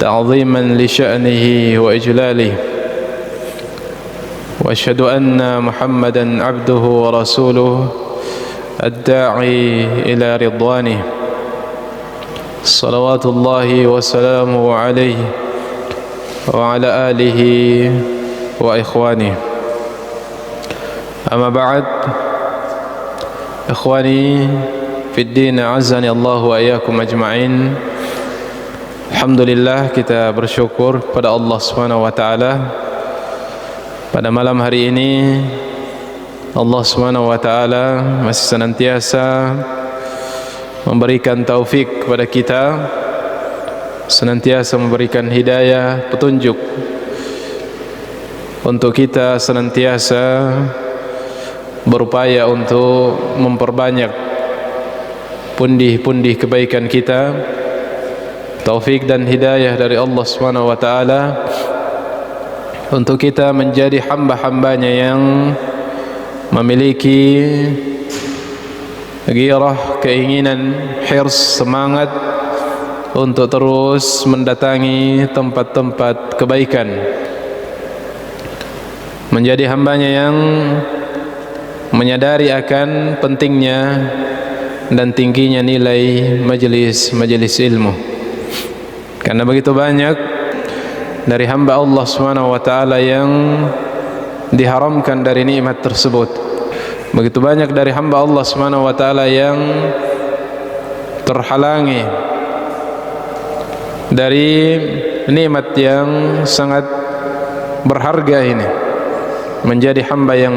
تعظيما لشأنه وإجلاله وأشهد أن محمدا عبده ورسوله الداعي إلى رضوانه صلوات الله وسلامه عليه وعلى آله وإخوانه أما بعد إخواني في الدين أعزني الله وإياكم أجمعين. Alhamdulillah, kita bersyukur pada Allah Subhanahu wa taala. Pada malam hari ini Allah Subhanahu wa taala masih senantiasa memberikan taufik kepada kita, senantiasa memberikan hidayah, petunjuk untuk kita senantiasa berupaya untuk memperbanyak pundi-pundi kebaikan kita. Taufik dan hidayah dari Allah Subhanahu wa taala untuk kita menjadi hamba-hambanya yang memiliki gairah, keinginan, hirs, semangat untuk terus mendatangi tempat-tempat kebaikan, menjadi hambanya yang menyadari akan pentingnya dan tingginya nilai majelis ilmu. Karena begitu banyak dari hamba Allah Subhanahu wa taala yang diharamkan dari nikmat tersebut. Begitu banyak dari hamba Allah Subhanahu wa taala yang terhalangi dari nikmat yang sangat berharga ini, menjadi hamba yang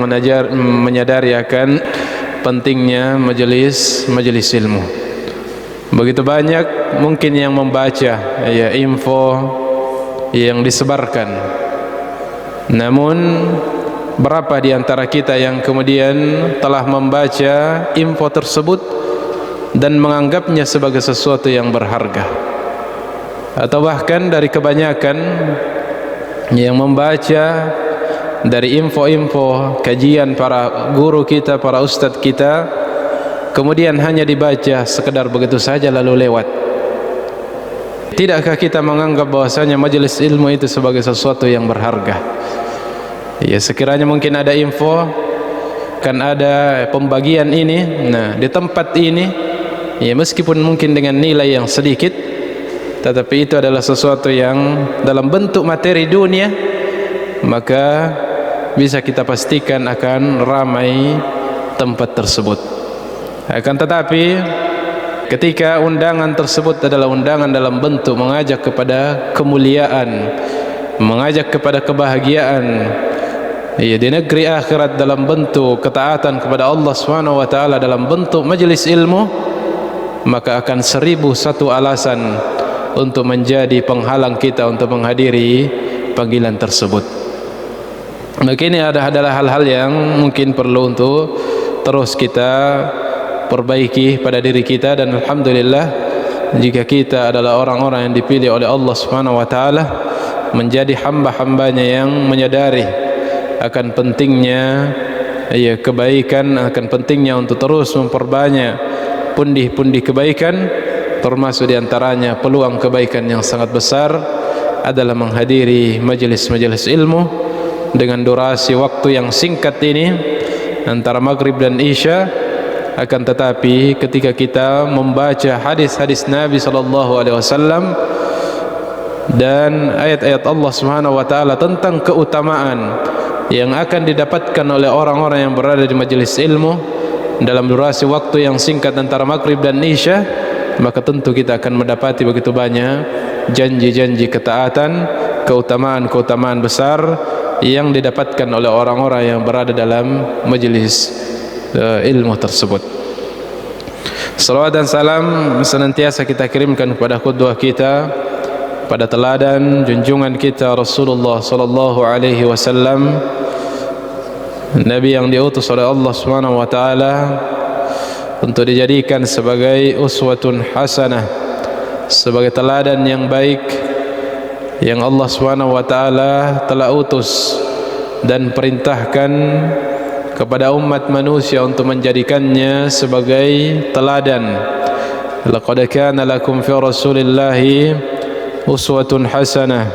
menyadari akan pentingnya majelis ilmu. Begitu banyak mungkin yang membaca info yang disebarkan, namun berapa di antara kita yang kemudian telah membaca info tersebut dan menganggapnya sebagai sesuatu yang berharga? Atau bahkan dari kebanyakan yang membaca dari info-info kajian para guru kita, para ustadz kita, kemudian hanya dibaca sekedar begitu saja lalu lewat. Tidakkah kita menganggap bahwasanya majelis ilmu itu sebagai sesuatu yang berharga? Ya, sekiranya mungkin ada info, kan ada pembagian ini, nah di tempat ini, ya meskipun mungkin dengan nilai yang sedikit, tetapi itu adalah sesuatu yang dalam bentuk materi dunia, maka bisa kita pastikan akan ramai tempat tersebut. Akan tetapi ketika undangan tersebut adalah undangan dalam bentuk mengajak kepada kemuliaan, mengajak kepada kebahagiaan di negeri akhirat, dalam bentuk ketaatan kepada Allah Subhanahu wa taala dalam bentuk majelis ilmu, maka akan 1001 alasan untuk menjadi penghalang kita untuk menghadiri panggilan tersebut. Maka ini adalah hal-hal yang mungkin perlu untuk terus kita perbaiki pada diri kita. Dan alhamdulillah, jika kita adalah orang-orang yang dipilih oleh Allah Subhanahu wa taala menjadi hamba-hambanya yang menyadari akan pentingnya kebaikan, akan pentingnya untuk terus memperbanyak pundi-pundi kebaikan, termasuk diantaranya peluang kebaikan yang sangat besar adalah menghadiri majelis-majelis ilmu dengan durasi waktu yang singkat ini antara maghrib dan isya. Akan tetapi ketika kita membaca hadis-hadis Nabi sallallahu alaihi wasallam dan ayat-ayat Allah Subhanahu wa taala tentang keutamaan yang akan didapatkan oleh orang-orang yang berada di majelis ilmu dalam durasi waktu yang singkat antara maghrib dan isya, maka tentu kita akan mendapati begitu banyak janji-janji ketaatan, keutamaan-keutamaan besar yang didapatkan oleh orang-orang yang berada dalam majelis ilmu tersebut. Salawat dan salam senantiasa kita kirimkan kepada qudwah kita, pada teladan junjungan kita Rasulullah sallallahu alaihi wasallam, Nabi yang diutus oleh Allah Subhanahu wa taala untuk dijadikan sebagai uswatun hasanah, sebagai teladan yang baik yang Allah Subhanahu wa taala telah utus dan perintahkan kepada umat manusia untuk menjadikannya sebagai teladan. Laqad kana lakum fi Rasulillahi uswatun hasanah.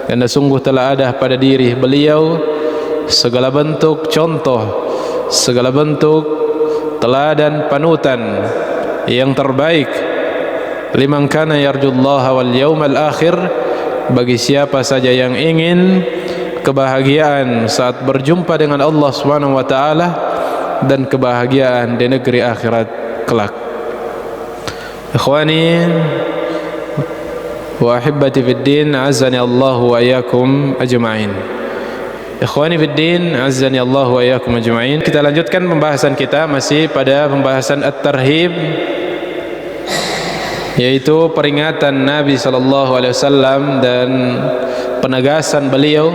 Karena sungguh telah ada pada diri beliau segala bentuk contoh, segala bentuk teladan panutan yang terbaik. Liman kana yarjullaha wal yawmal akhir, bagi siapa saja yang ingin kebahagiaan saat berjumpa dengan Allah Subhanahu wa taala dan kebahagiaan di negeri akhirat kelak. Ikhwani wa ahibbati fid din, azani Allah wa iyyakum ajma'in. Ikhwani fid din, azani Allah wa iyyakum ajma'in. Kita lanjutkan pembahasan kita masih pada pembahasan at-tarhib, yaitu peringatan Nabi sallallahu alaihi wasallam dan penegasan beliau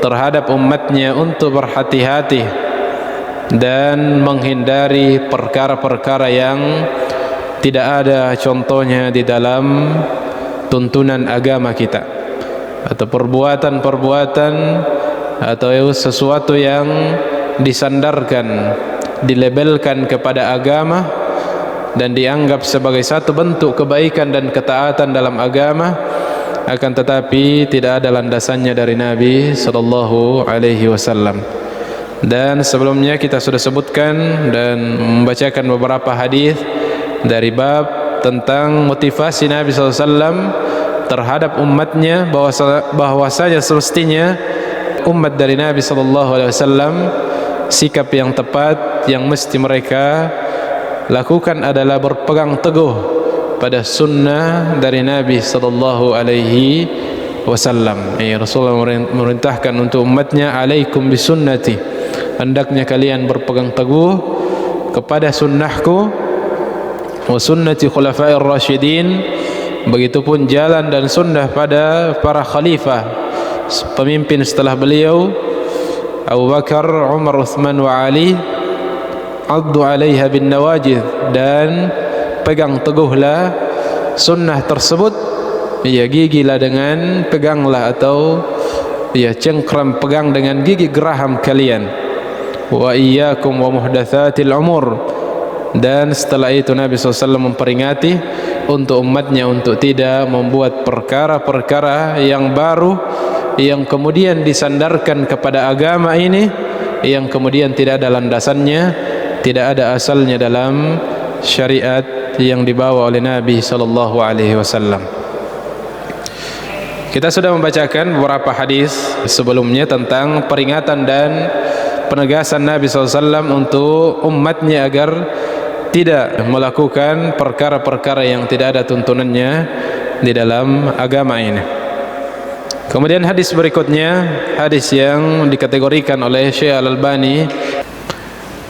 terhadap umatnya untuk berhati-hati dan menghindari perkara-perkara yang tidak ada contohnya di dalam tuntunan agama kita, atau perbuatan-perbuatan atau sesuatu yang disandarkan, dilabelkan kepada agama dan dianggap sebagai satu bentuk kebaikan dan ketaatan dalam agama, akan tetapi tidak ada landasannya dari Nabi sallallahu alaihi wasallam. Dan sebelumnya kita sudah sebutkan dan membacakan beberapa hadis dari bab tentang motivasi Nabi sallallahu alaihi wasallam terhadap umatnya, bahwasanya semestinya umat dari Nabi sallallahu alaihi wasallam sikap yang tepat yang mesti mereka lakukan adalah berpegang teguh pada sunnah dari Nabi sallallahu alaihi wasallam. Rasulullah merintahkan untuk umatnya, alaikum bisunnati, hendaknya kalian berpegang teguh kepada sunnahku, wa sunnati khulafair rasyidin, begitupun jalan dan sunnah pada para khalifah pemimpin setelah beliau, Abu Bakar, Umar, Uthman wa Ali, addu alaiha bin nawajid, dan pegang teguhlah sunnah tersebut, ya gigilah dengan peganglah, atau ya cengkram pegang dengan gigi geraham kalian. Wa iyyakum wa muhdatsatil umur, dan setelah itu Nabi SAW memperingati untuk umatnya untuk tidak membuat perkara-perkara yang baru yang kemudian disandarkan kepada agama ini, yang kemudian tidak ada landasannya, tidak ada asalnya dalam syariat yang dibawa oleh Nabi sallallahu alaihi wasallam. Kita sudah membacakan beberapa hadis sebelumnya tentang peringatan dan penegasan Nabi sallallahu alaihi wasallam untuk umatnya agar tidak melakukan perkara-perkara yang tidak ada tuntunannya di dalam agama ini. Kemudian hadis berikutnya, hadis yang dikategorikan oleh Syekh Al-Albani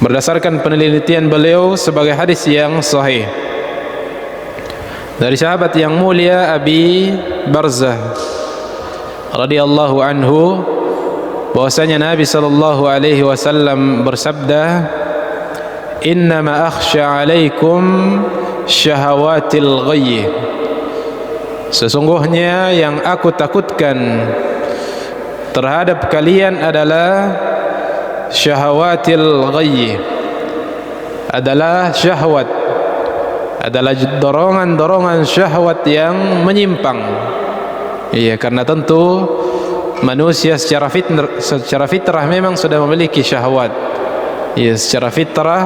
berdasarkan penelitian beliau sebagai hadis yang sahih, dari sahabat yang mulia Abi Barzah radhiyallahu anhu, bahwasanya Nabi sallallahu alaihi wasallam bersabda, innama akhsha alaikum syahawatil ghayy, sesungguhnya yang aku takutkan terhadap kalian adalah syahawatil ghayy, adalah syahwat, adalah dorongan-dorongan syahwat yang menyimpang. Iya, karena tentu manusia secara fitrah memang sudah memiliki syahwat. Iya, secara fitrah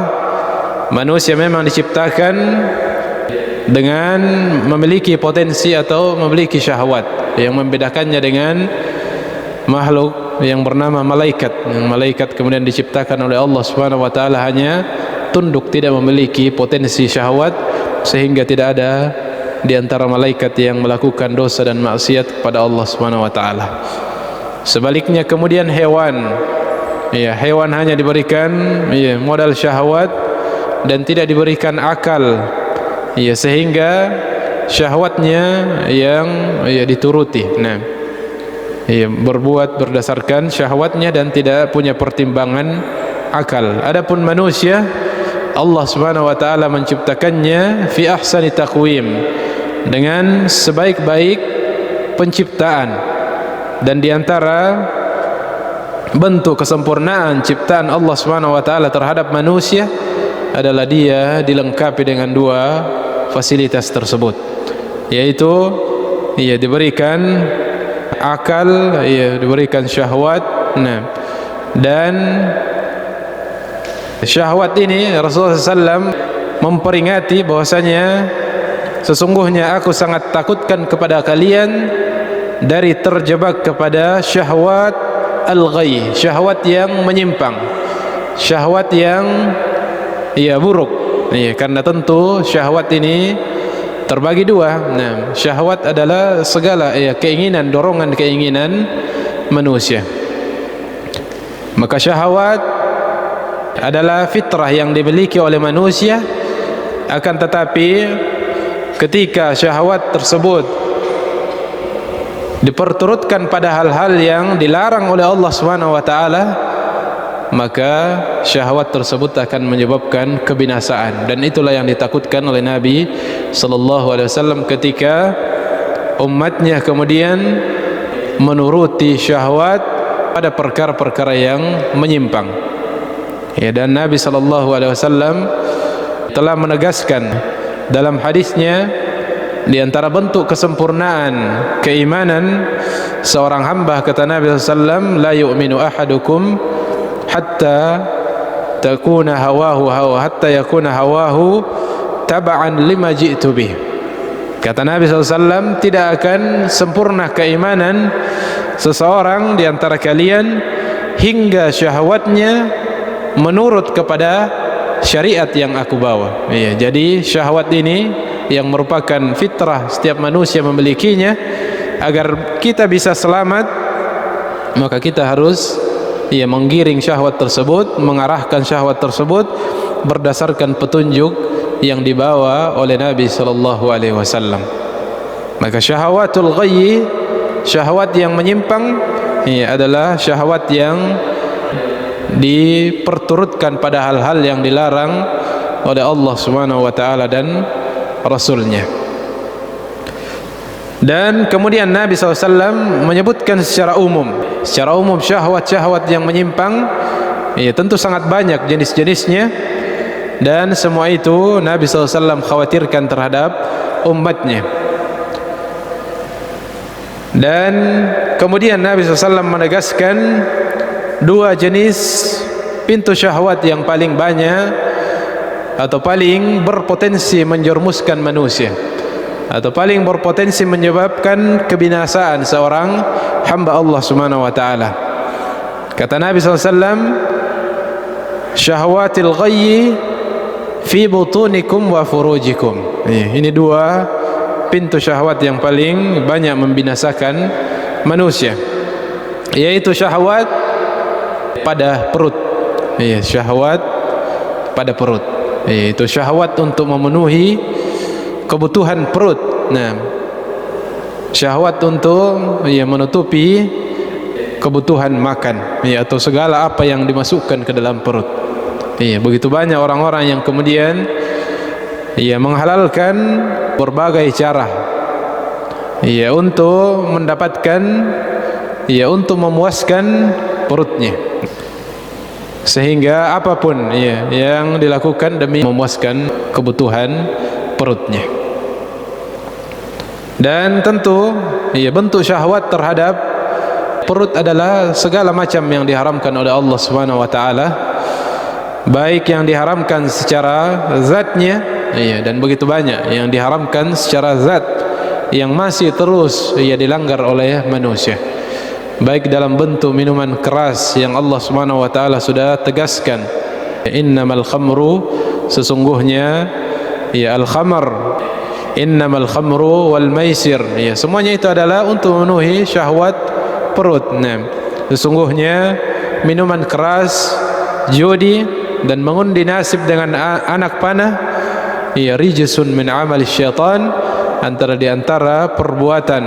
manusia memang diciptakan dengan memiliki potensi atau memiliki syahwat yang membedakannya dengan makhluk yang bernama malaikat. Yang malaikat kemudian diciptakan oleh Allah Subhanahu wa taala hanya tunduk, tidak memiliki potensi syahwat, sehingga tidak ada di antara malaikat yang melakukan dosa dan maksiat kepada Allah Subhanahu wa taala. Sebaliknya kemudian hewan, ya, hewan hanya diberikan modal syahwat dan tidak diberikan akal, ya, sehingga syahwatnya yang dituruti. Nah, berbuat berdasarkan syahwatnya dan tidak punya pertimbangan akal. Adapun manusia, Allah Subhanahu wa taala menciptakannya fi ahsani taqwim, dengan sebaik-baik penciptaan, dan di antara bentuk kesempurnaan ciptaan Allah Subhanahu wa taala terhadap manusia adalah dia dilengkapi dengan dua fasilitas tersebut, yaitu ia diberikan akal, ia diberikan syahwat. Nah, dan syahwat ini Rasulullah SAW memperingati bahwasanya sesungguhnya aku sangat takutkan kepada kalian dari terjebak kepada syahwat al-ghayy, syahwat yang menyimpang, syahwat yang buruk. Karena tentu syahwat ini terbagi dua. Nah, syahwat adalah segala keinginan, dorongan keinginan manusia. Maka syahwat adalah fitrah yang dimiliki oleh manusia, akan tetapi ketika syahwat tersebut diperturutkan pada hal-hal yang dilarang oleh Allah Subhanahu wa taala, maka syahwat tersebut akan menyebabkan kebinasaan. Dan itulah yang ditakutkan oleh Nabi sallallahu alaihi wasallam ketika umatnya kemudian menuruti syahwat pada perkara-perkara yang menyimpang. Dan Nabi sallallahu alaihi wasallam telah menegaskan dalam hadisnya, di antara bentuk kesempurnaan keimanan seorang hamba, kata Nabi sallallahu alaihi wasallam, la yu'minu ahadukum hatta yakuna hawahu tab'an lima ji'tu bih. Kata Nabi SAW, tidak akan sempurna keimanan seseorang di antara kalian hingga syahwatnya menurut kepada syariat yang aku bawa. Jadi syahwat ini yang merupakan fitrah setiap manusia memilikinya. Agar kita bisa selamat, maka kita harus menggiring syahwat tersebut, mengarahkan syahwat tersebut berdasarkan petunjuk yang dibawa oleh Nabi sallallahu alaihi wasallam. Maka syahwatul ghayy, syahwat yang menyimpang, adalah syahwat yang diperturutkan pada hal-hal yang dilarang oleh Allah Subhanahu wa taala dan Rasulnya. Dan kemudian Nabi SAW menyebutkan secara umum syahwat-syahwat yang menyimpang, tentu sangat banyak jenis-jenisnya, dan semua itu Nabi SAW khawatirkan terhadap umatnya. Dan kemudian Nabi SAW menegaskan dua jenis pintu syahwat yang paling banyak atau paling berpotensi menjerumuskan manusia, atau paling berpotensi menyebabkan kebinasaan seorang hamba Allah Subhanahu wa taala. Kata Nabi SAW, syahwatil ghayy fi butunikum wa furujikum. Ini dua pintu syahwat yang paling banyak membinasakan manusia, yaitu syahwat pada perut. Syahwat pada perut, yaitu syahwat untuk memenuhi kebutuhan perut. Nah, syahwat untuk menutupi kebutuhan makan, atau segala apa yang dimasukkan ke dalam perut. Begitu banyak orang-orang yang kemudian menghalalkan berbagai cara untuk mendapatkan, untuk memuaskan perutnya, sehingga apapun yang dilakukan demi memuaskan kebutuhan perutnya. Dan tentu bentuk syahwat terhadap perut adalah segala macam yang diharamkan oleh Allah Subhanahu wa taala, baik yang diharamkan secara zatnya, dan begitu banyak yang diharamkan secara zat yang masih terus dilanggar oleh manusia, baik dalam bentuk minuman keras yang Allah Subhanahu wa taala sudah tegaskan, innamal khamru, sesungguhnya al-khamr, innamal khamru wal maisir, semuanya itu adalah untuk memenuhi syahwat perut. Sesungguhnya minuman keras, judi, dan mengundi nasib dengan anak panah, rijsun min amali syaitan, di antara perbuatan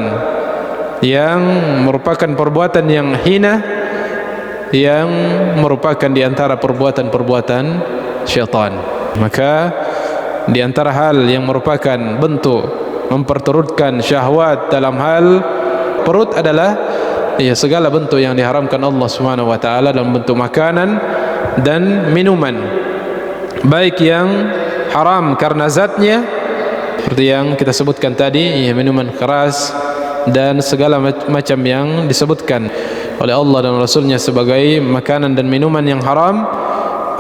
yang merupakan perbuatan yang hina, yang merupakan di antara perbuatan-perbuatan syaitan. Maka di antara hal yang merupakan bentuk memperturutkan syahwat dalam hal perut adalah ya segala bentuk yang diharamkan Allah Subhanahu wa taala dalam bentuk makanan dan minuman, baik yang haram karena zatnya seperti yang kita sebutkan tadi, ya minuman keras dan segala macam yang disebutkan oleh Allah dan Rasulnya sebagai makanan dan minuman yang haram,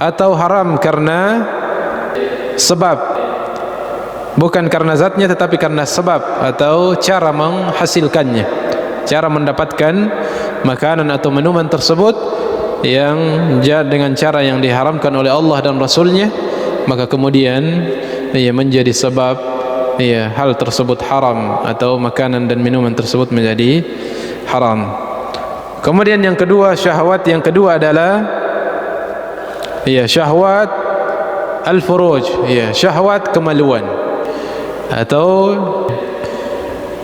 atau haram karena sebab, bukan karena zatnya tetapi karena sebab atau cara menghasilkannya, cara mendapatkan makanan atau minuman tersebut yang dengan cara yang diharamkan oleh Allah dan Rasulnya, maka kemudian ia menjadi sebab hal tersebut haram atau makanan dan minuman tersebut menjadi haram. Kemudian yang kedua, syahwat yang kedua adalah syahwat al-furuj, syahwat kemaluan, atau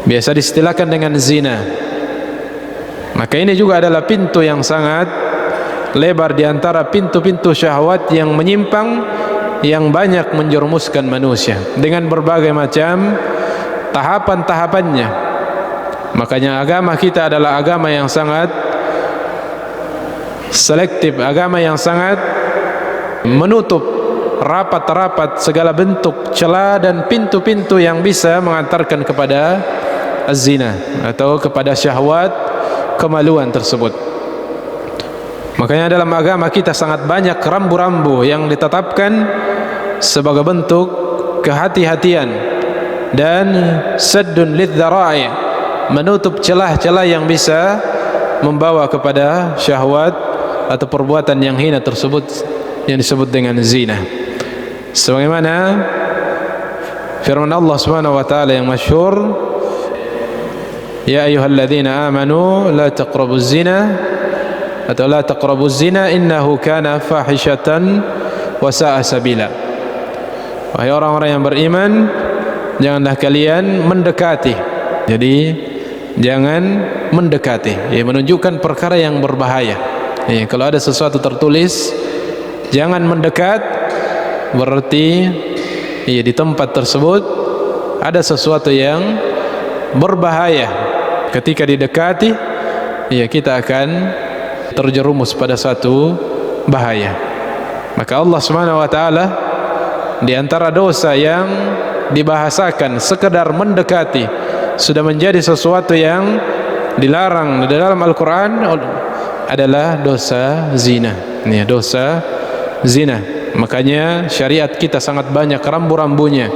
biasa diistilahkan dengan zina. Maka ini juga adalah pintu yang sangat lebar di antara pintu-pintu syahwat yang menyimpang, yang banyak menjerumuskan manusia dengan berbagai macam tahapan-tahapannya. Makanya agama kita adalah agama yang sangat selektif, agama yang sangat menutup rapat-rapat segala bentuk celah dan pintu-pintu yang bisa mengantarkan kepada az-zina atau kepada syahwat kemaluan tersebut. Makanya dalam agama kita sangat banyak rambu-rambu yang ditetapkan sebagai bentuk kehati-hatian dan saddun lidh-dhara'i, menutup celah-celah yang bisa membawa kepada syahwat atau perbuatan yang hina tersebut yang disebut dengan zina. Sebagaimana firman Allah Subhanahu wa taala yang masyhur, ya ayyuhalladzina amanu la taqrabuz zina atau la taqrabuz zina innahu kana fahishatan wa sa'a sabila. Wahai orang-orang yang beriman, janganlah kalian mendekati. Jadi jangan mendekati, menunjukkan perkara yang berbahaya. Kalau ada sesuatu tertulis jangan mendekat, berarti di tempat tersebut ada sesuatu yang berbahaya. Ketika didekati, kita akan terjerumus pada satu bahaya. Maka Allah Subhanahu wa taala di antara dosa yang dibahasakan sekedar mendekati sudah menjadi sesuatu yang dilarang di dalam Al-Qur'an adalah dosa zina. Ini dosa zina. Makanya syariat kita sangat banyak rambu-rambunya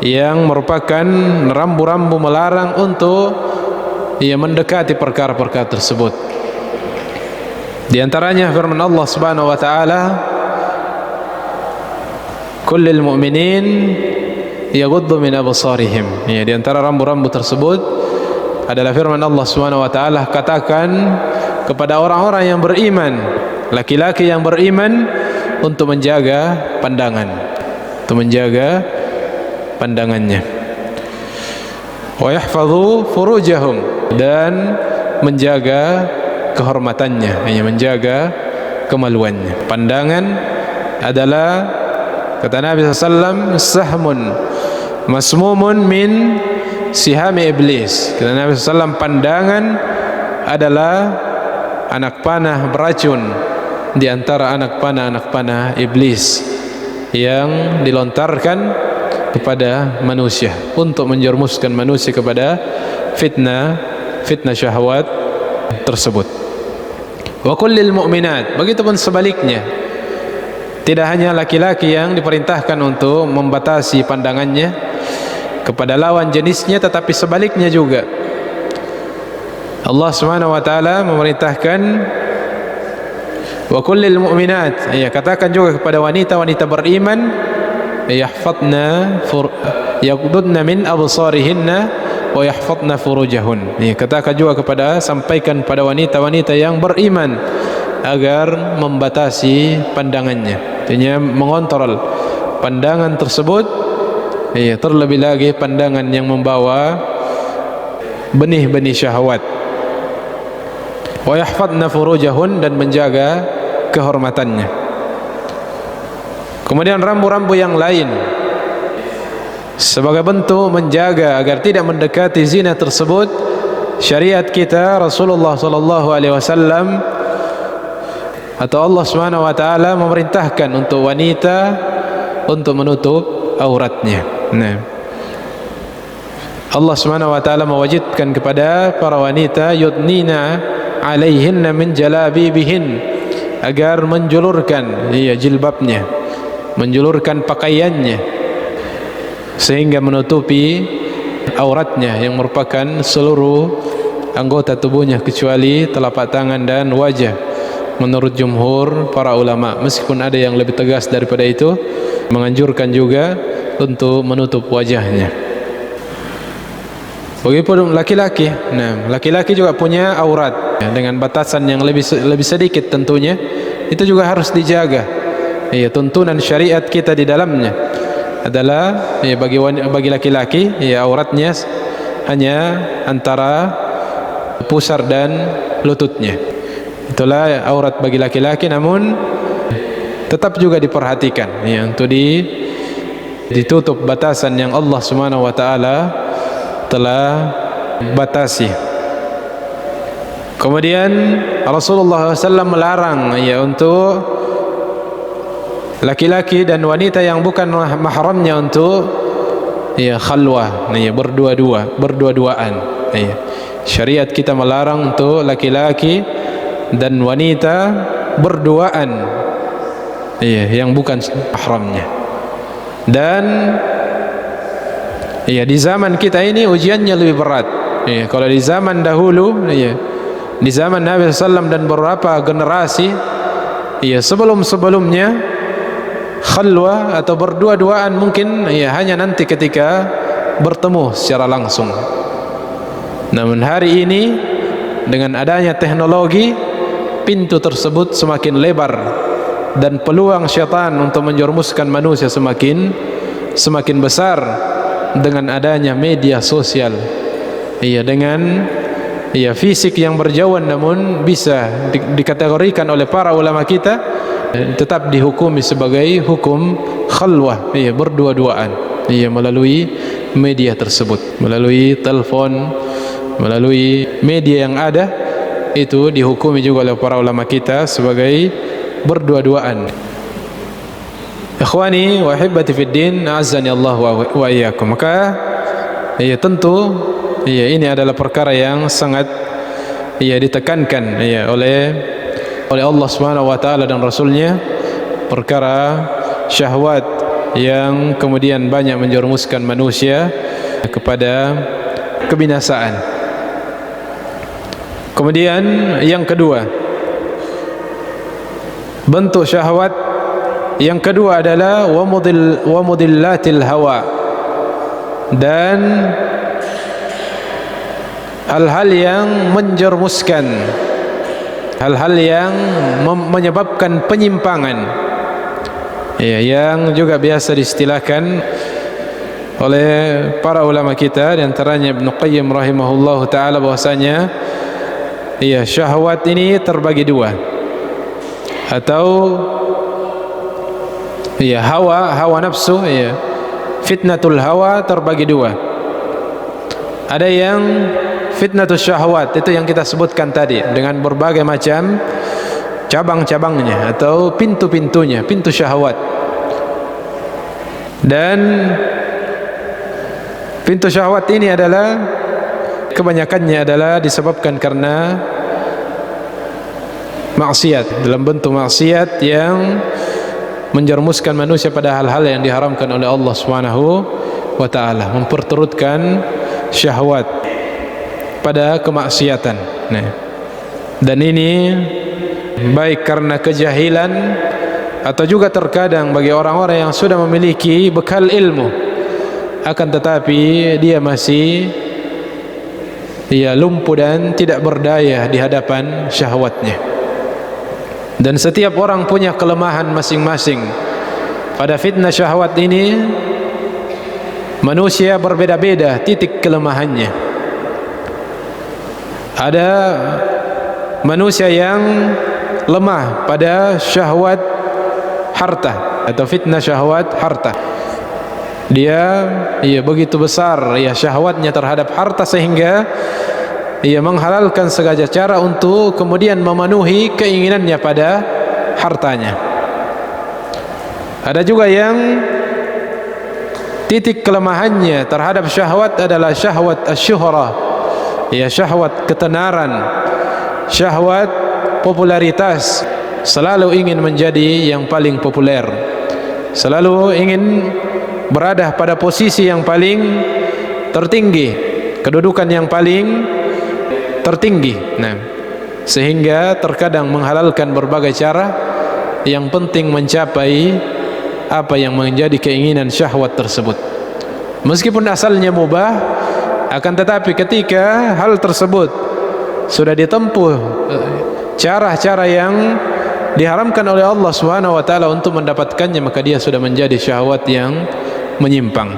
yang merupakan rambu-rambu melarang untuk mendekati perkara-perkara tersebut. Di antaranya firman Allah Subhanahu wa taala, kullil mu'minin yaghuddu min absarihim. Di antara rambu-rambu tersebut adalah firman Allah Subhanahu wa taala, katakan kepada orang-orang yang beriman, laki-laki yang beriman, untuk menjaga pandangan, untuk menjaga pandangannya. Wa yahfazu furujahum, dan menjaga kehormatannya, menjaga kemaluannya. Pandangan adalah, kata Nabi SAW, sahmun masmumun min sihami iblis. Kata Nabi SAW, pandangan adalah anak panah beracun di antara anak panah iblis yang dilontarkan kepada manusia untuk menjerumuskan manusia kepada fitnah syahwat tersebut. Wa kullil mu'minat, begitupun sebaliknya. Tidak hanya laki-laki yang diperintahkan untuk membatasi pandangannya kepada lawan jenisnya, tetapi sebaliknya juga. Allah Subhanahu wa taala memerintahkan wa kullil mu'minat, katakan juga kepada wanita-wanita beriman, yaghdudna min absarihinna wa yahfadna furujahun. Katakan juga sampaikan pada wanita-wanita yang beriman agar membatasi pandangannya, artinya mengontrol pandangan tersebut, terlebih lagi pandangan yang membawa benih-benih syahwat. Wa yahfadna furujahun, dan menjaga kehormatannya. Kemudian rambu-rambu yang lain sebagai bentuk menjaga agar tidak mendekati zina tersebut syariat kita, Rasulullah sallallahu alaihi wasallam atau Allah Subhanahu wa taala memerintahkan untuk wanita untuk menutup auratnya. Nah, Allah Subhanahu wa taala mewajibkan kepada para wanita yudnina alaihinna min jalabibihin, agar menjulurkan jilbabnya, menjulurkan pakaiannya sehingga menutupi auratnya yang merupakan seluruh anggota tubuhnya kecuali telapak tangan dan wajah, menurut jumhur para ulama. Meskipun ada yang lebih tegas daripada itu, menganjurkan juga untuk menutup wajahnya. Begitu laki-laki. Nah, laki-laki juga punya aurat dengan batasan yang lebih sedikit tentunya. Itu juga harus dijaga. Ya, tuntunan syariat kita di dalamnya adalah bagi laki-laki auratnya hanya antara pusar dan lututnya. Itulah aurat bagi laki-laki, namun tetap juga diperhatikan untuk ditutup batasan yang Allah Subhanahu wa taala telah batasi. Kemudian Rasulullah SAW melarang untuk laki-laki dan wanita yang bukan mahramnya untuk khalwah, berdua-duaan. Syariat kita melarang untuk laki-laki dan wanita berduaan yang bukan mahramnya. Dan di zaman kita ini ujiannya lebih berat. Kalau di zaman dahulu, di zaman Nabi SAW dan beberapa generasi sebelum-sebelumnya, khalwah atau berdua-duaan mungkin hanya nanti ketika bertemu secara langsung. Namun hari ini dengan adanya teknologi, pintu tersebut semakin lebar dan peluang syaitan untuk menjerumuskan manusia semakin besar dengan adanya media sosial. Dengan fisik yang berjauhan, namun bisa dikategorikan oleh para ulama kita tetap dihukumi sebagai hukum khalwah, berdua-duaan, melalui media tersebut, melalui telepon, melalui media yang ada, itu dihukumi juga oleh para ulama kita sebagai berdua-duaan. Ikhwani wa hibbati fid din, azani Allah wa iyyakum. Maka tentu ini adalah perkara yang sangat ditekankan oleh Allah Subhanahu wa taala dan Rasulnya, perkara syahwat yang kemudian banyak menjerumuskan manusia kepada kebinasaan. Kemudian yang kedua, bentuk syahwat yang kedua adalah wa mudillatil hawa, dan hal-hal yang menjerumuskan, hal-hal yang menyebabkan penyimpangan, yang juga biasa diistilahkan oleh para ulama kita, di antaranya Ibnu Qayyim rahimahullahu taala, bahwasanya syahwat ini terbagi dua, atau hawa nafsu, fitnatul hawa terbagi dua. Ada yang fitnatul syahwat, itu yang kita sebutkan tadi dengan berbagai macam cabang-cabangnya atau pintu-pintunya, pintu syahwat. Dan pintu syahwat ini adalah kebanyakannya adalah disebabkan karena maksiat, dalam bentuk maksiat yang menjerumuskan manusia pada hal-hal yang diharamkan oleh Allah Subhanahu wa taala, memperturutkan syahwat pada kemaksiatan. Dan ini baik karena kejahilan atau juga terkadang bagi orang-orang yang sudah memiliki bekal ilmu, akan tetapi dia masih lumpuh dan tidak berdaya di hadapan syahwatnya. Dan setiap orang punya kelemahan masing-masing. Pada fitnah syahwat ini, manusia berbeda-beda titik kelemahannya. Ada manusia yang lemah pada syahwat harta atau fitnah syahwat harta. Dia begitu besar syahwatnya terhadap harta, sehingga ia menghalalkan segala cara untuk kemudian memenuhi keinginannya pada hartanya. Ada juga yang titik kelemahannya terhadap syahwat adalah syahwat asyuhrah, ya syahwat ketenaran, syahwat popularitas, selalu ingin menjadi yang paling populer, selalu ingin berada pada posisi yang paling tertinggi, kedudukan yang paling tertinggi. Nah, sehingga terkadang menghalalkan berbagai cara, yang penting mencapai apa yang menjadi keinginan syahwat tersebut. Meskipun asalnya mubah, akan tetapi ketika hal tersebut sudah ditempuh cara-cara yang diharamkan oleh Allah Subhanahu wa taala untuk mendapatkannya, maka dia sudah menjadi syahwat yang menyimpang.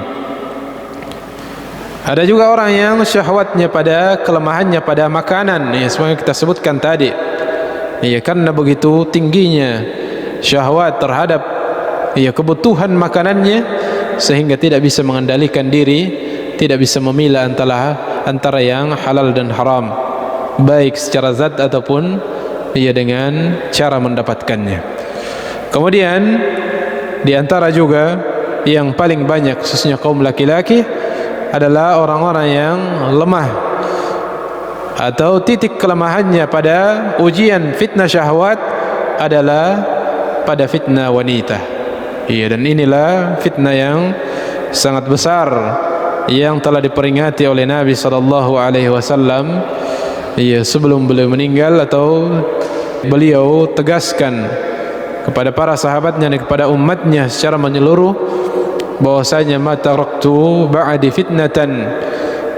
Ada juga orang yang syahwatnya pada kelemahannya pada makanan, ya semuanya kita sebutkan tadi. Ya, karena begitu tingginya syahwat terhadap kebutuhan makanannya, sehingga tidak bisa mengendalikan diri, tidak bisa memilah antara yang halal dan haram, baik secara zat ataupun dengan cara mendapatkannya. Kemudian di antara juga yang paling banyak khususnya kaum laki-laki adalah orang-orang yang lemah atau titik kelemahannya pada ujian fitnah syahwat adalah pada fitnah wanita. Dan inilah fitnah yang sangat besar yang telah diperingati oleh Nabi SAW sebelum beliau meninggal, atau beliau tegaskan kepada para sahabatnya dan kepada umatnya secara menyeluruh bahwasanya ma taraktu ba'di fitnatan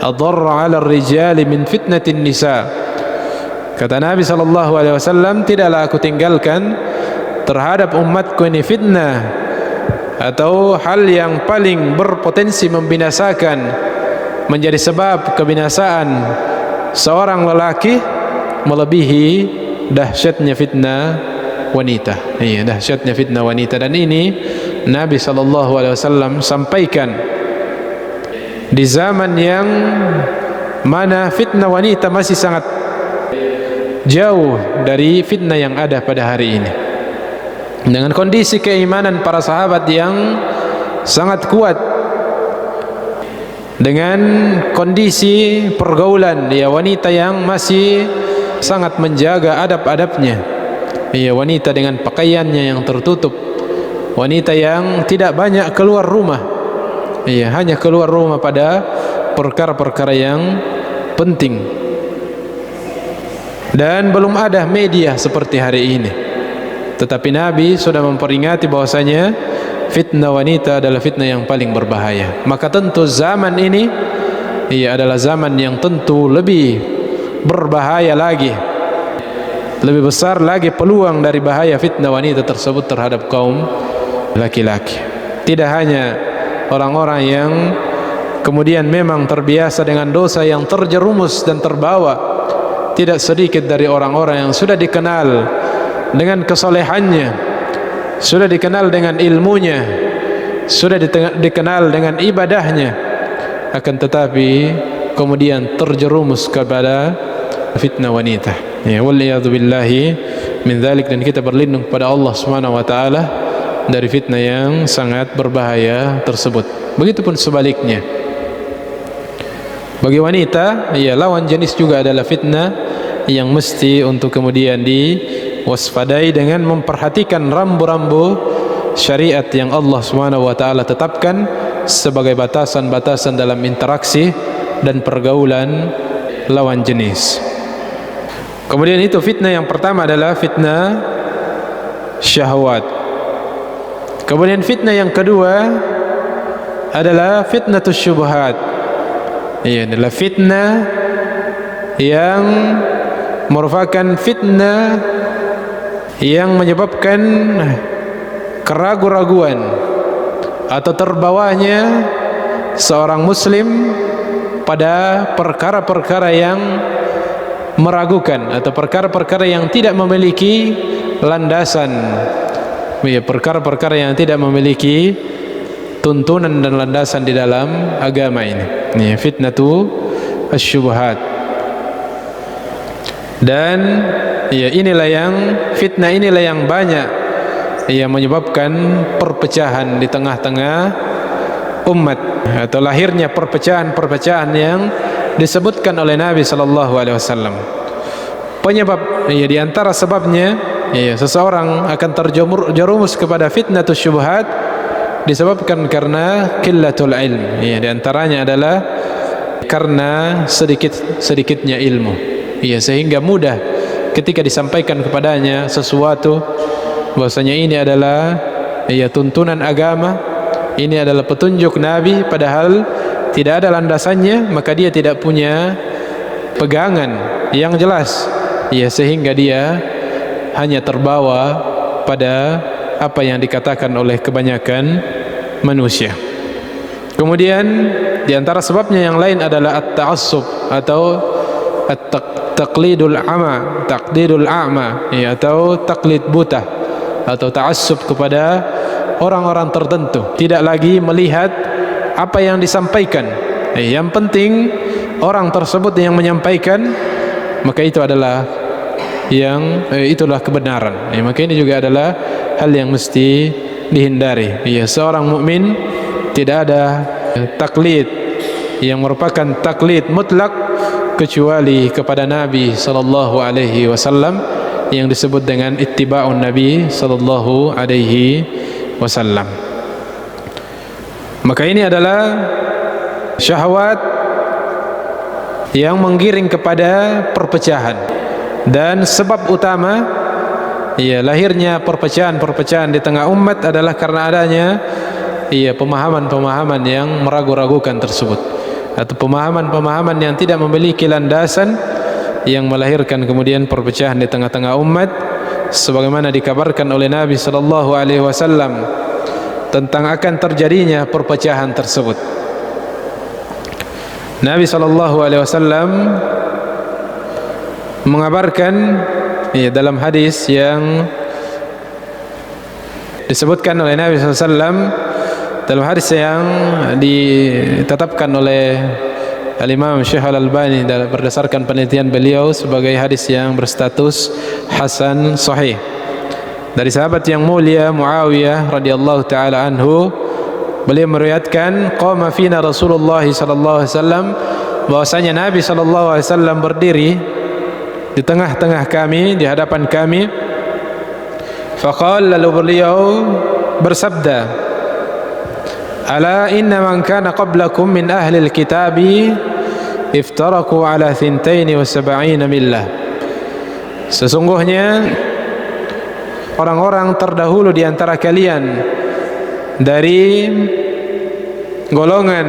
adarra 'ala ar-rijali min fitnatin nisa. Kata Nabi SAW, tidaklah aku tinggalkan terhadap umatku ini fitnah atau hal yang paling berpotensi membinasakan, menjadi sebab kebinasaan seorang lelaki, melebihi dahsyatnya fitnah wanita. Dahsyatnya fitnah wanita. Dan ini Nabi SAW sampaikan di zaman yang mana fitnah wanita masih sangat jauh dari fitnah yang ada pada hari ini. Dengan kondisi keimanan para sahabat yang sangat kuat, dengan kondisi pergaulan wanita yang masih sangat menjaga adab-adabnya, wanita dengan pakaiannya yang tertutup, wanita yang tidak banyak keluar rumah, hanya keluar rumah pada perkara-perkara yang penting. Dan belum ada media seperti hari ini, tetapi Nabi sudah memperingati bahwasanya fitnah wanita adalah fitnah yang paling berbahaya. Maka tentu zaman ini adalah zaman yang tentu lebih berbahaya lagi, lebih besar lagi peluang dari bahaya fitnah wanita tersebut terhadap kaum laki-laki. Tidak hanya orang-orang yang kemudian memang terbiasa dengan dosa yang terjerumus dan terbawa, tidak sedikit dari orang-orang yang sudah dikenal dengan kesolehannya, sudah dikenal dengan ilmunya, sudah dikenal dengan ibadahnya, akan tetapi kemudian terjerumus kepada fitnah wanita. Waliyadu billahi min dzalik. Dan kita berlindung kepada Allah Subhanahu wa taala dari fitnah yang sangat berbahaya tersebut. Begitupun sebaliknya, bagi wanita, lawan jenis juga adalah fitnah yang mesti untuk kemudian diwaspadai dengan memperhatikan rambu-rambu syariat yang Allah Subhanahu wa taala tetapkan sebagai batasan-batasan dalam interaksi dan pergaulan lawan jenis. Kemudian itu fitnah yang pertama adalah fitnah syahwat. Kemudian fitnah yang kedua adalah fitnatus syubhat. Adalah fitnah yang merupakan fitnah yang menyebabkan keraguan-raguan atau terbawanya seorang muslim pada perkara-perkara yang meragukan atau perkara-perkara yang tidak memiliki landasan, perkara-perkara yang tidak memiliki tuntunan dan landasan di dalam agama ini. Fitnatu asyubhat. Dan ya inilah yang fitnah, inilah yang banyak yang menyebabkan perpecahan di tengah-tengah umat, atau lahirnya perpecahan-perpecahan yang disebutkan oleh Nabi sallallahu alaihi wasallam. Penyebab ya di antara sebabnya ya seseorang akan terjerumus kepada fitnatus syubhat disebabkan karena qillatul ilm. Ya, di antaranya adalah karena sedikitnya ilmu. Ya, sehingga mudah ketika disampaikan kepadanya sesuatu bahwasanya ini adalah ya tuntunan agama, ini adalah petunjuk Nabi, padahal tidak ada landasannya, maka dia tidak punya pegangan yang jelas. Ya, sehingga dia hanya terbawa pada apa yang dikatakan oleh kebanyakan manusia. Kemudian di antara sebabnya yang lain adalah at-ta'assub atau taqlidul a'ma, ya, atau taklid buta atau ta'assub kepada orang-orang tertentu, tidak lagi melihat apa yang disampaikan. Yang penting orang tersebut yang menyampaikan, maka itu adalah itulah kebenaran. Maka ini juga adalah hal yang mesti dihindari. Ya, seorang mukmin tidak ada taklid yang merupakan taklid mutlak kecuali kepada Nabi sallallahu alaihi wasallam yang disebut dengan ittiba'un Nabi sallallahu alaihi wasallam. Maka ini adalah syahwat yang menggiring kepada perpecahan. Dan sebab utama ya lahirnya perpecahan di tengah umat adalah karena adanya pemahaman-pemahaman yang meragu-ragukan tersebut, atau pemahaman-pemahaman yang tidak memiliki landasan yang melahirkan kemudian perpecahan di tengah-tengah umat, sebagaimana dikabarkan oleh Nabi sallallahu alaihi wasallam tentang akan terjadinya perpecahan tersebut. Nabi sallallahu alaihi wasallam mengabarkan dalam hadis yang disebutkan oleh Nabi SAW, dalam hadis yang ditetapkan oleh Al-Imam Syekh Al-Albani berdasarkan penelitian beliau sebagai hadis yang berstatus hasan sahih, dari sahabat yang mulia Muawiyah radhiyallahu taala anhu. Beliau meriwayatkan, qama fina Rasulullah sallallahu alaihi wasallam, bahwasanya Nabi sallallahu alaihi wasallam berdiri di tengah-tengah kami, di hadapan kami. Faqala, lalu beliau bersabda, ala inna man kana qablakum min ahli alkitabi iftaraku ala 72 millah. Sesungguhnya orang-orang terdahulu di antara kalian dari golongan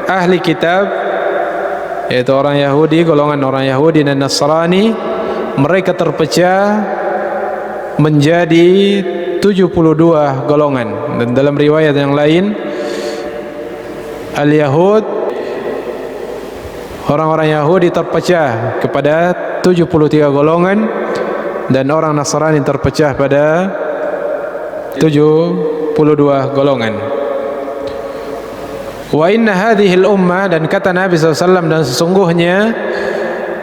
ahli kitab, yaitu orang Yahudi, golongan orang Yahudi dan Nasrani, mereka terpecah menjadi 72 golongan. Dan dalam riwayat yang lain, Al-Yahud, orang-orang Yahudi terpecah kepada 73 golongan, dan orang Nasrani terpecah pada 72 golongan. Wa inna hadhil ummah, dan kata Nabi SAW, dan sesungguhnya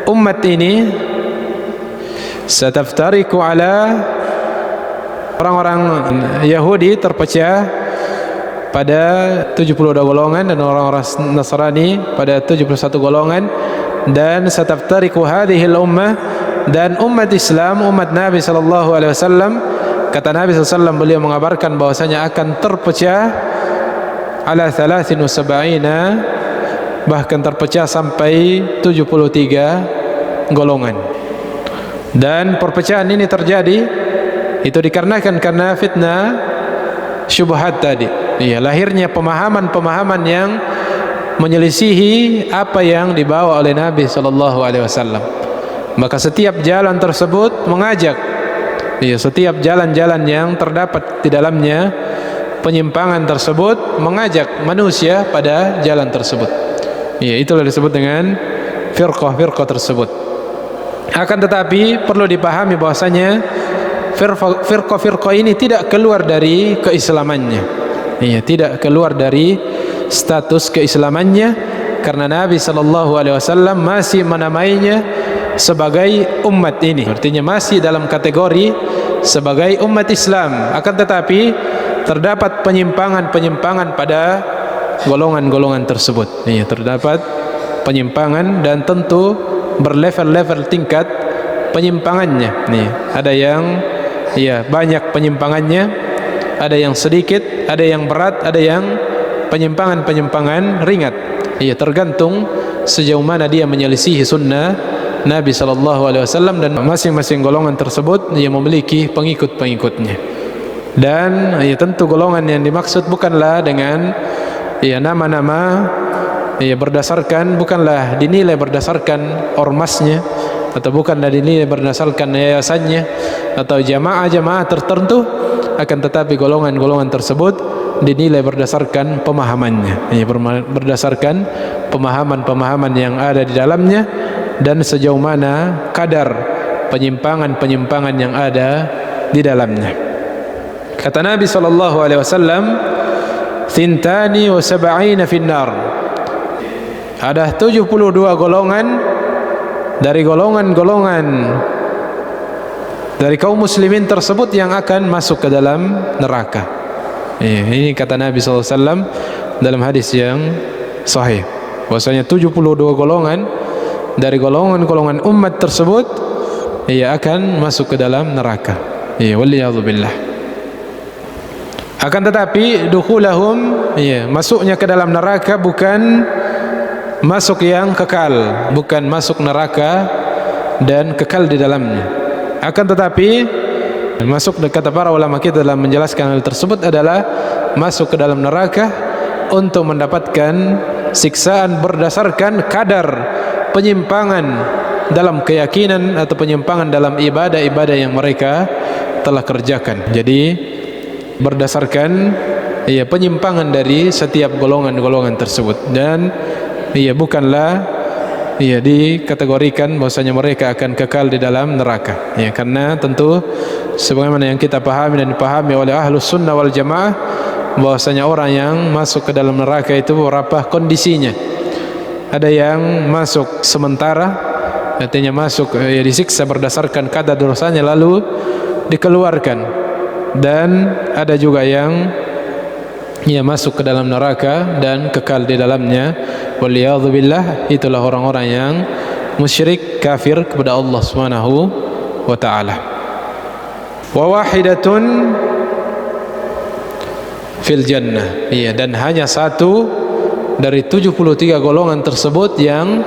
umat ini sataftariku ala, orang-orang Yahudi terpecah pada 72 golongan dan orang-orang Nasrani pada 71 golongan. Dan sataftariku hadhil ummah, dan umat Islam, umat Nabi SAW, kata Nabi SAW, beliau mengabarkan bahwasanya akan terpecah ala 73, bahkan terpecah sampai 73 golongan. Dan perpecahan ini terjadi itu dikarenakan karena fitnah syubhat tadi. Lahirnya pemahaman-pemahaman yang menyelisihi apa yang dibawa oleh Nabi sallallahu alaihi wasallam. Maka setiap jalan tersebut mengajak, setiap jalan-jalan yang terdapat di dalamnya penyimpangan tersebut mengajak manusia pada jalan tersebut. Itulah disebut dengan firqah-firqah tersebut. Akan tetapi perlu dipahami bahwasanya firqah-firqah ini tidak keluar dari keislamannya. Tidak keluar dari status keislamannya, karena Nabi sallallahu alaihi wasallam masih menamainya sebagai umat ini, artinya masih dalam kategori sebagai umat Islam. Akan tetapi terdapat penyimpangan-penyimpangan pada golongan-golongan tersebut. Iya, terdapat penyimpangan dan tentu berlevel-level tingkat penyimpangannya. Nih, ada yang banyak penyimpangannya, ada yang sedikit, ada yang berat, ada yang penyimpangan-penyimpangan ringan. Iya, tergantung sejauh mana dia menyelisihi sunnah Nabi SAW, dan masing-masing golongan tersebut dia memiliki pengikut-pengikutnya. Dan tentu golongan yang dimaksud bukanlah dengan nama-nama berdasarkan, bukanlah dinilai berdasarkan ormasnya, atau bukanlah dinilai berdasarkan yayasannya atau jamaah-jamaah tertentu, akan tetapi golongan-golongan tersebut dinilai berdasarkan pemahamannya, berdasarkan pemahaman-pemahaman yang ada di dalamnya, dan sejauh mana kadar penyimpangan-penyimpangan yang ada di dalamnya. Kata Nabi SAW, "Thintani wa sab'ina finnar." Ada 72 golongan dari golongan-golongan dari kaum muslimin tersebut yang akan masuk ke dalam neraka. Ini kata Nabi SAW dalam hadis yang sahih, bahwasanya 72 golongan dari golongan-golongan umat tersebut akan masuk ke dalam neraka. Waliyadzubillah. Akan tetapi dukhulahum, masuknya ke dalam neraka bukan masuk yang kekal, bukan masuk neraka dan kekal di dalamnya. Akan tetapi masuk, kata para ulama kita dalam menjelaskan hal tersebut, adalah masuk ke dalam neraka untuk mendapatkan siksaan berdasarkan kadar penyimpangan dalam keyakinan atau penyimpangan dalam ibadah-ibadah yang mereka telah kerjakan. Jadi berdasarkan penyimpangan dari setiap golongan-golongan tersebut, dan bukanlah dikategorikan bahwasanya mereka akan kekal di dalam neraka. Karena tentu sebagaimana yang kita pahami dan dipahami oleh ahlus sunnah wal jamaah, bahwasanya orang yang masuk ke dalam neraka itu berapa kondisinya. Ada yang masuk sementara, artinya masuk disiksa berdasarkan kadar dosanya lalu dikeluarkan, dan ada juga yang masuk ke dalam neraka dan kekal di dalamnya. Waliyadzubillah. Itulah orang-orang yang musyrik, kafir kepada Allah Subhanahu wa taala. Wa wahidatun fil jannah. Dan hanya satu dari 73 golongan tersebut yang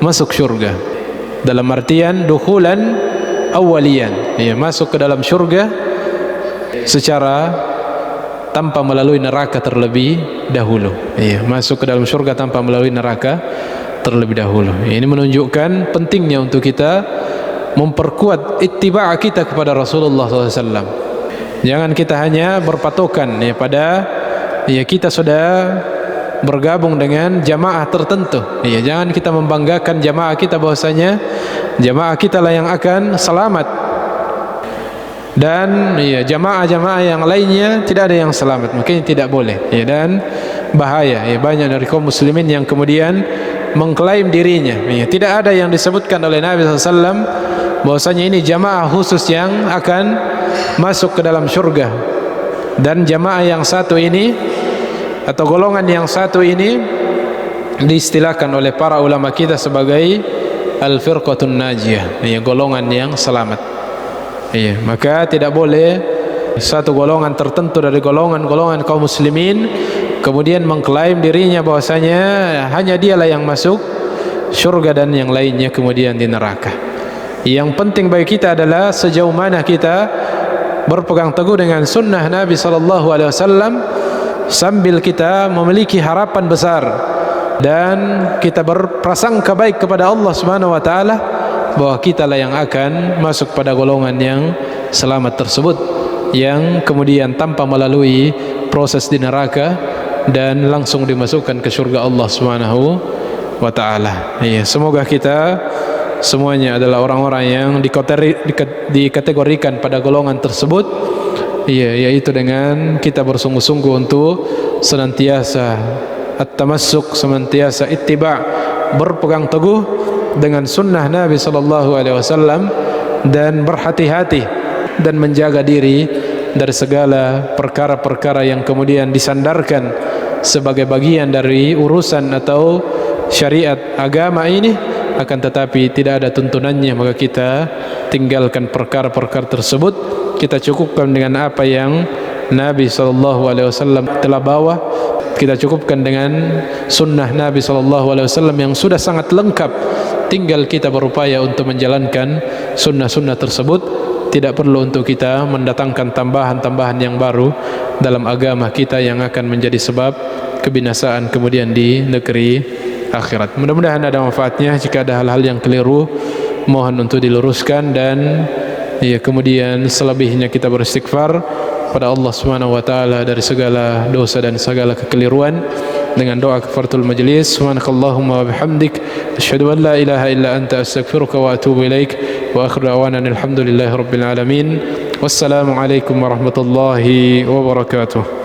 masuk syurga, dalam artian dukhulan awwaliyan, masuk ke dalam syurga secara tanpa melalui neraka terlebih dahulu. Masuk ke dalam syurga tanpa melalui neraka terlebih dahulu. Ini menunjukkan pentingnya untuk kita memperkuat ittiba' kita kepada Rasulullah SAW. Jangan kita hanya berpatokan pada kita sudah bergabung dengan jamaah tertentu. Jangan kita membanggakan jamaah kita bahwasanya jamaah kita lah yang akan selamat, dan jamaah-jamaah yang lainnya tidak ada yang selamat. Makanya tidak boleh, dan bahaya. Banyak dari kaum muslimin yang kemudian mengklaim dirinya. Tidak ada yang disebutkan oleh Nabi SAW bahwasanya ini jamaah khusus yang akan masuk ke dalam syurga, dan jamaah yang satu ini atau golongan yang satu ini diistilahkan oleh para ulama kita sebagai al-firqatun najiyah, golongan yang selamat. Maka tidak boleh satu golongan tertentu dari golongan-golongan kaum muslimin kemudian mengklaim dirinya bahwasanya hanya dialah yang masuk syurga dan yang lainnya kemudian di neraka. Yang penting bagi kita adalah sejauh mana kita berpegang teguh dengan sunnah Nabi SAW, sambil kita memiliki harapan besar dan kita berprasangka baik kepada Allah Subhanahu wa taala bahwa kita lah yang akan masuk pada golongan yang selamat tersebut, yang kemudian tanpa melalui proses di neraka dan langsung dimasukkan ke surga Allah Subhanahu wa taala. Semoga kita semuanya adalah orang-orang yang dikategorikan pada golongan tersebut, yaitu dengan kita bersungguh-sungguh untuk senantiasa at-tamassuk, senantiasa ittiba', berpegang teguh dengan sunnah Nabi sallallahu alaihi wasallam dan berhati-hati dan menjaga diri dari segala perkara-perkara yang kemudian disandarkan sebagai bagian dari urusan atau syariat agama ini, akan tetapi tidak ada tuntunannya, maka kita tinggalkan perkara-perkara tersebut. Kita cukupkan dengan apa yang Nabi SAW telah bawa. Kita cukupkan dengan sunnah Nabi SAW yang sudah sangat lengkap. Tinggal kita berupaya untuk menjalankan sunnah-sunnah tersebut. Tidak perlu untuk kita mendatangkan tambahan-tambahan yang baru dalam agama kita yang akan menjadi sebab kebinasaan kemudian di negeri akhirat. Mudah-mudahan ada manfaatnya. Jika ada hal-hal yang keliru, mohon untuk diluruskan, dan ya kemudian selebihnya kita beristighfar pada Allah Subhanahu wa taala dari segala dosa dan segala kekeliruan dengan doa kafaratul majlis. Subhanakallahumma wa bihamdik asyhadu an la ilaha illa anta astaghfiruka wa atubu ilaik wa akhiru da'wana alhamdulillahi rabbil alamin. Wassalamu alaikum warahmatullahi wabarakatuh.